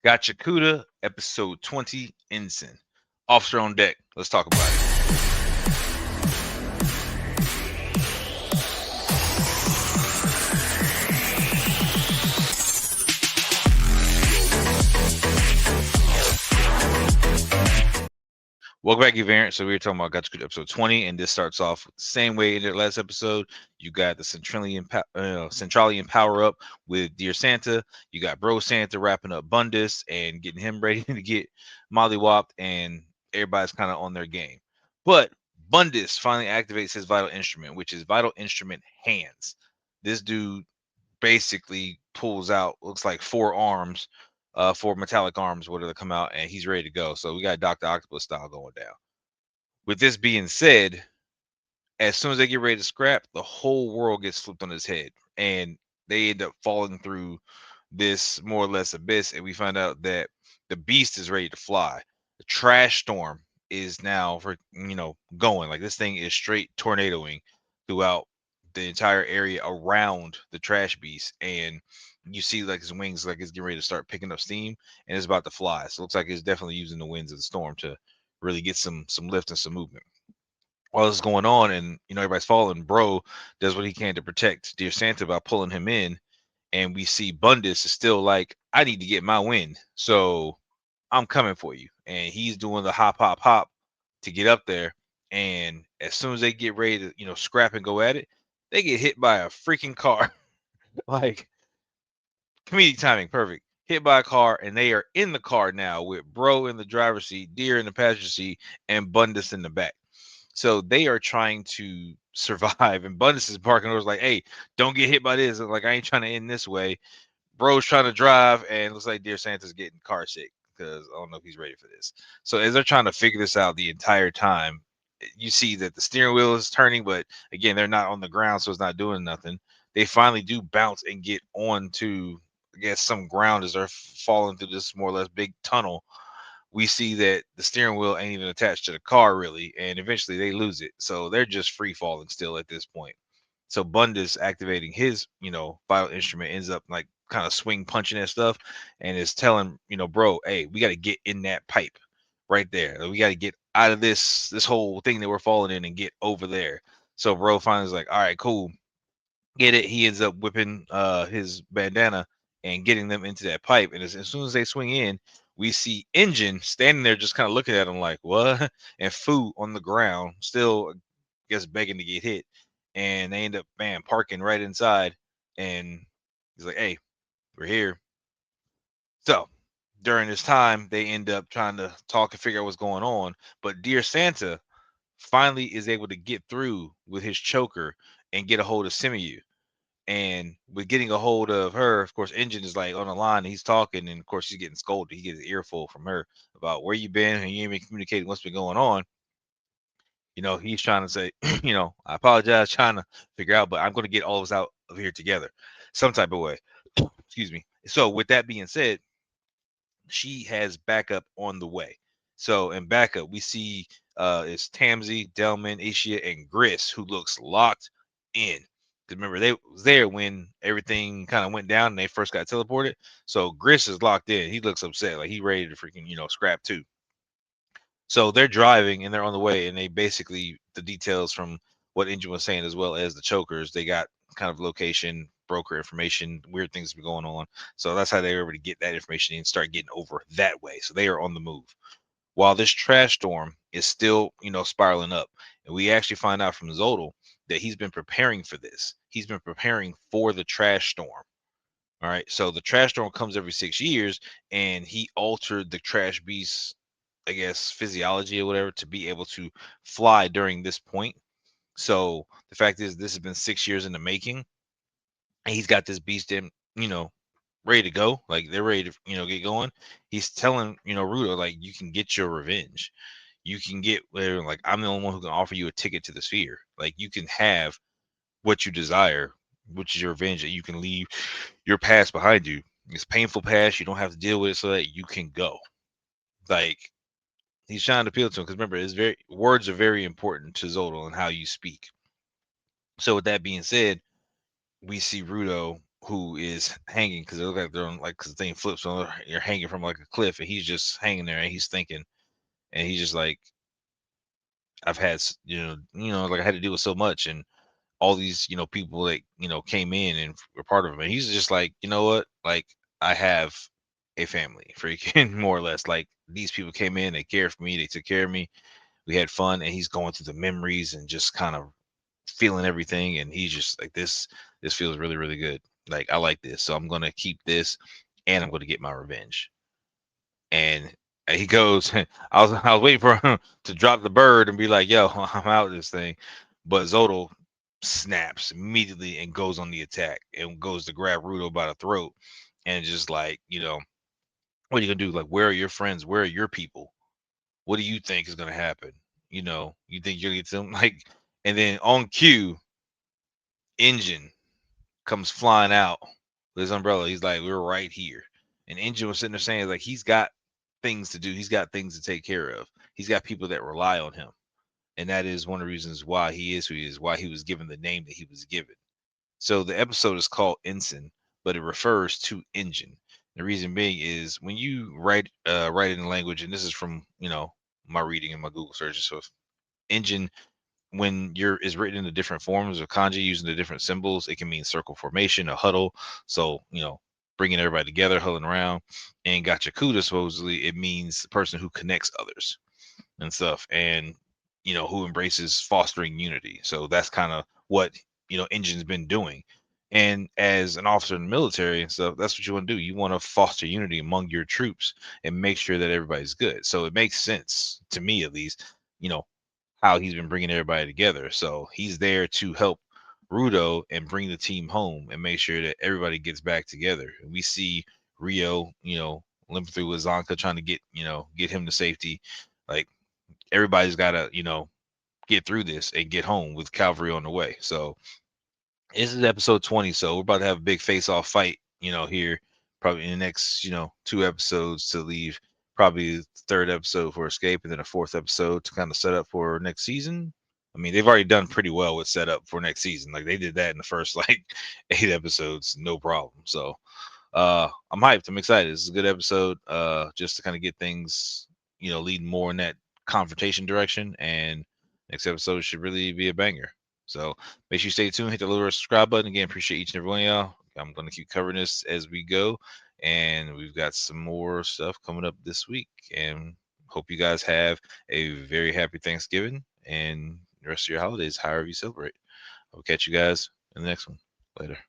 Gachiakuta, episode 20, Ensign. Officer on deck. Let's talk about it. Welcome back, Evariant. So we were talking about Gachiakuta episode 20, and this starts off the same way in the last episode. You got the Centralian power up with Dear Santa. You got Bro Santa wrapping up Bundus and getting him ready to get mollywopped, and everybody's kind of on their game. But Bundus finally activates his vital instrument, which is vital instrument hands. This dude basically pulls out, looks like four metallic arms, whatever, come out, and he's ready to go. So we got Dr. Octopus style going down. With this being said, as soon as they get ready to scrap, the whole world gets flipped on its head, and they end up falling through this more or less abyss, and we find out that the beast is ready to fly. The trash storm is now going, like this thing is straight tornadoing throughout the entire area around the trash beast, and you see like his wings, like it's getting ready to start picking up steam, and it's about to fly. So it looks like it's definitely using the winds of the storm to really get some lift and some movement. While this is going on, and everybody's falling, Bro does what he can to protect Dear Santa by pulling him in, and we see Bundus is still like, I need to get my win, so I'm coming for you. And he's doing the hop, hop, hop to get up there. And as soon as they get ready to, scrap and go at it, they get hit by a freaking car. Like, comedic timing, perfect. Hit by a car, and they are in the car now with Bro in the driver's seat, Deer in the passenger seat, and Bundus in the back. So they are trying to survive. And Bundus is barking orders like, hey, don't get hit by this. And like, I ain't trying to end this way. Bro's trying to drive, and it looks like Dear Santa's getting car sick because I don't know if he's ready for this. So as they're trying to figure this out the entire time, you see that the steering wheel is turning, but again, they're not on the ground, so it's not doing nothing. They finally do bounce and get onto, I guess, some ground as they're falling through this more or less big tunnel. We see that the steering wheel ain't even attached to the car really, and eventually they lose it. So they're just free falling still at this point. So Bundus activating his, vital instrument ends up like kind of swing punching that stuff and is telling, Bro, hey, we got to get in that pipe right there. We got to get out of this whole thing that we're falling in and get over there. So Bro finally is like, all right, cool. Get it. He ends up whipping his bandana and getting them into that pipe. And as soon as they swing in, we see Enjin standing there just kind of looking at him like, what? And Fu on the ground, still, I guess, begging to get hit. And they end up, parking right inside. And he's like, hey, we're here. So during this time, they end up trying to talk and figure out what's going on. But Dear Santa finally is able to get through with his choker and get a hold of Simu. And with getting a hold of her, of course, Enjin is like on the line. And he's talking, and of course, he's getting scolded. He gets an earful from her about where you been, and you ain't been communicating what's been going on. He's trying to say, I apologize, trying to figure out, but I'm going to get all of us out of here together, some type of way. Excuse me. So, with that being said, she has backup on the way. So, in backup, we see it's Tamsi, Delman, Ishia, and Gris, who looks locked in. Remember, they was there when everything kind of went down and they first got teleported. So Gris is locked in. He looks upset, like he ready to freaking, scrap too. So they're driving and they're on the way, and they basically, the details from what Enjin was saying, as well as the chokers, they got kind of location, broker information, weird things been going on. So that's how they were able to get that information and start getting over that way. So they are on the move. While this trash storm is still, spiraling up. And we actually find out from Zodyl that he's been preparing for this. He's been preparing for the trash storm. All right. So the trash storm comes every 6 years, and he altered the trash beast, I guess, physiology or whatever, to be able to fly during this point. So the fact is, this has been 6 years in the making, and he's got this beast in, ready to go. Like they're ready to, get going. He's telling, Rudo, like, you can get your revenge. You can get where, like, I'm the only one who can offer you a ticket to the sphere. Like, you can have what you desire, which is your revenge, that you can leave your past behind you. It's painful past. You don't have to deal with it so that you can go. Like, he's trying to appeal to him because remember, words are very important to Zodyl and how you speak. So with that being said, we see Rudo, who is hanging because they look like they're on like because the thing flips, so you're hanging from like a cliff, and he's just hanging there, and he's thinking, and he's just like, I've had like I had to deal with so much, and all these people that came in and were part of him, and he's just like, you know what, like I have a family, freaking more or less. Like these people came in, they cared for me, they took care of me, we had fun, and he's going through the memories and just kind of feeling everything, and he's just like this feels really really good. Like I like this, so I'm gonna keep this, and I'm gonna get my revenge. And he goes, I was waiting for him to drop the bird and be like, yo, I'm out of this thing. But Zodyl snaps immediately and goes on the attack and goes to grab Rudo by the throat, and just like, what are you gonna do? Like, where are your friends? Where are your people? What do you think is gonna happen? You think you're gonna get them? Like, and then on cue, Enjin comes flying out with his umbrella. He's like, we're right here. And Enjin was sitting there saying, like, he's got things to do. He's got things to take care of. He's got people that rely on him. And that is one of the reasons why he is who he is, why he was given the name that he was given. So the episode is called Ensign, but it refers to Enjin. The reason being is when you write in language, and this is from, my reading and my Google searches. So Enjin, when you're is written in the different forms of kanji using the different symbols, it can mean circle formation, a huddle. So, bringing everybody together, huddling around. And Gachiakuta, supposedly, it means the person who connects others and stuff, and who embraces fostering unity. So that's kind of what Engine's been doing. And as an officer in the military and stuff, that's what you want to do. You want to foster unity among your troops and make sure that everybody's good. So it makes sense to me, at least, you know how he's been bringing everybody together. So he's there to help Rudo and bring the team home and make sure that everybody gets back together. And we see Rio, limping through with Zonka, trying to get him to safety. Like everybody's got to, get through this and get home with cavalry on the way. So this is episode 20. So we're about to have a big face-off fight, here probably in the next, 2 episodes to leave. Probably the third episode for Escape, and then a fourth episode to kind of set up for next season. I mean, they've already done pretty well with setup for next season. Like they did that in the first like 8 episodes, no problem. So I'm hyped. I'm excited. This is a good episode. Just to kind of get things, leading more in that confrontation direction. And next episode should really be a banger. So make sure you stay tuned. Hit the little subscribe button. Again, appreciate each and every one of y'all. I'm going to keep covering this as we go. And we've got some more stuff coming up this week. And hope you guys have a very happy Thanksgiving and the rest of your holidays, however you celebrate. I'll catch you guys in the next one. Later.